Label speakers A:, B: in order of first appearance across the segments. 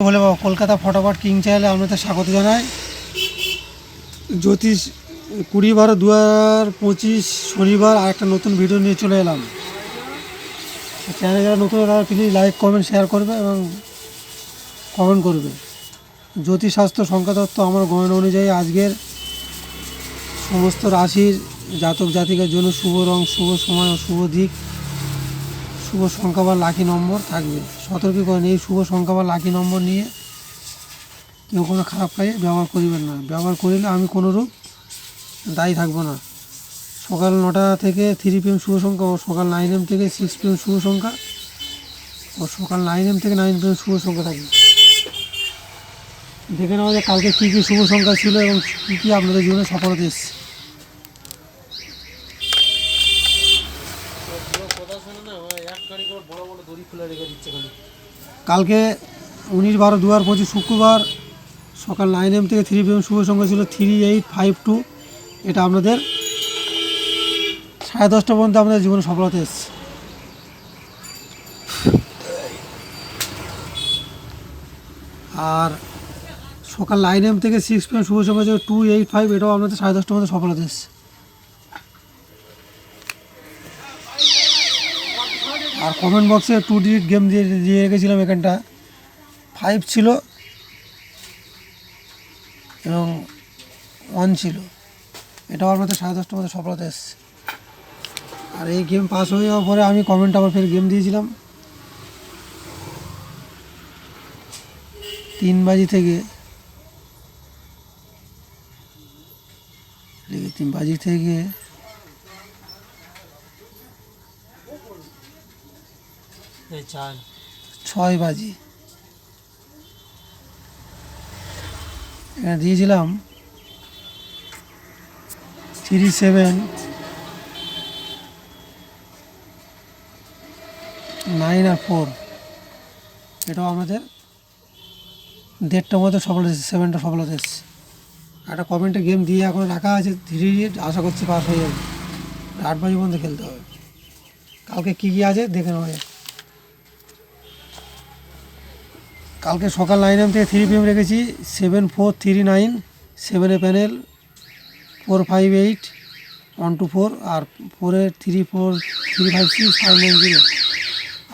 A: বলে বাবা কলকাতা ফটাফট কিং চ্যানেলে আপনাদের স্বাগত জানাই। জ্যোতিষ 20/12/2025 শনিবার আর একটা নতুন ভিডিও নিয়ে চলে এলাম। চ্যানেলে যারা নতুন তারা প্লিজ লাইক কমেন্ট শেয়ার করবে এবং কমেন্ট করবে। জ্যোতিষশাস্ত্র সংখ্যাতত্ত্ব আমার গণনা অনুযায়ী আজকের সমস্ত রাশির জাতক জাতিকার জন্য শুভ রং, শুভ সময় ও শুভ দিক, শুভ সংখ্যা বা লাকি নম্বর থাকবে। সতর্কীকরণ: এই শুভ সংখ্যা বা লাকি নম্বর নিয়ে কেউ কোনো খারাপ কাজে ব্যবহার করিবেন না। ব্যবহার করিলে আমি কোনোরূপ দায়ী থাকবো না। সকাল 9টা থেকে 3 PM শুভ সংখ্যা ও সকাল 9 AM থেকে 6 PM শুভ সংখ্যা ও সকাল 9 AM থেকে 9 PM শুভ সংখ্যা থাকবে। দেখে নেওয়া যায় কালকে কী কী শুভ সংখ্যা ছিল এবং কী কী আপনাদের জীবনে সফলতা এসেছে। কালকে 19/12/2025 শুক্রবার সকাল 9 AM থেকে 3 PM শুভ সংখ্যা ছিল 3852। এটা আপনাদের 10:30 পর্যন্ত আপনাদের জীবনে সফলতা এসেছে। আর সকাল 9 AM থেকে 6 PM শুভ সংখ্যা ছিল 285। এটাও আপনাদের 10:30 পর্যন্ত সফলতা এসেছে। আর কমেন্ট বক্সে 2D গেম দিয়ে রেখেছিলাম, এখানটা 5 ছিল এবং 1 ছিল। এটাও আপনাদের 10:30 মধ্যে সফলতা এসেছে। আর এই গেম পাস হয়ে যাওয়ার পরে আমি কমেন্ট আবার ফের গেম দিয়েছিলাম 3 বাজি থেকে 6 বাজি এখানে দিয়েছিলাম 3, 7, 9 আর 4। এটাও আমাদের 1.5টার মধ্যে সফলতা এসেছে, 7টা সফলতা এসেছে। একটা কমেন্টে গেম দিয়ে এখন রাখা আছে 3 ইডিয়ট, আশা করছি পাস হয়ে যাবে। 8 বাজি পর্যন্ত খেলতে হবে। কালকে কী কী আছে দেখে নেওয়া যায়। কালকে সকাল 9 AM থেকে 3 PM রেখেছি 7439, 7 প্যানেল 458 124, আর 4 34 356 590,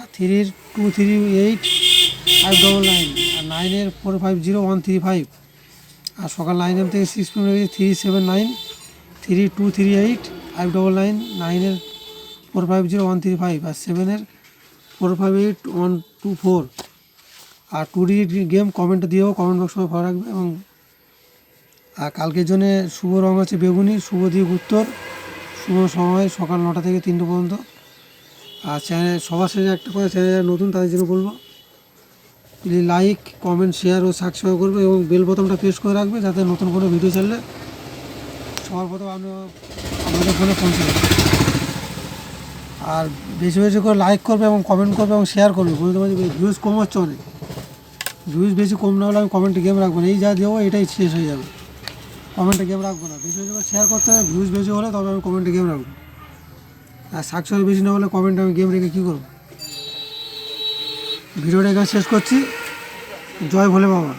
A: আর 3 238 599, আর 9 450 135। আর সকাল 9 AM থেকে 6 PM রেখেছি 379 3238 599, 9 450 135, আর 7 458 124। আর 2D গেম কমেন্ট দিয়েও কমেন্ট বক্স ভালো রাখবে। এবং আর কালকের জন্য শুভ রং আছে বেগুনি, শুভ দিক উত্তর, শুভ সময় সকাল 9টা থেকে 3টা পর্যন্ত। আর চ্যানেল সবার শেষে একটা করে চ্যানেল নতুন তাদের জন্য বলবো প্লিজ লাইক কমেন্ট শেয়ার ও সাবস্ক্রাইব করবে এবং বেল বোতামটা প্রেস করে রাখবে যাতে নতুন কোনো ভিডিও ছাড়লে সবার প্রথম আপনাদের ফোনে পৌঁছে যাবে। আর বেশি বেশি করে লাইক করবে এবং কমেন্ট করবে এবং শেয়ার করবে। বুঝতে পারছি ভিউজ কম হচ্ছে অনেক, ভিউজ বেশি কম না হলে আমি কমেন্টে গেম রাখবো না। এই যা দেবো এটাই শেষ হয়ে যাবে, কমেন্টে গেম রাখবো না। বেশি বেশি করে শেয়ার করতে হবে, ভিউজ বেশি হলে তবে আমি কমেন্টে গেম রাখবো। আর সাবস্ক্রাইব বেশি না হলে কমেন্টে আমি গেম রেখে কী করবো। ভিডিওটা এখানে শেষ করছি। জয় ভোলে বাবা।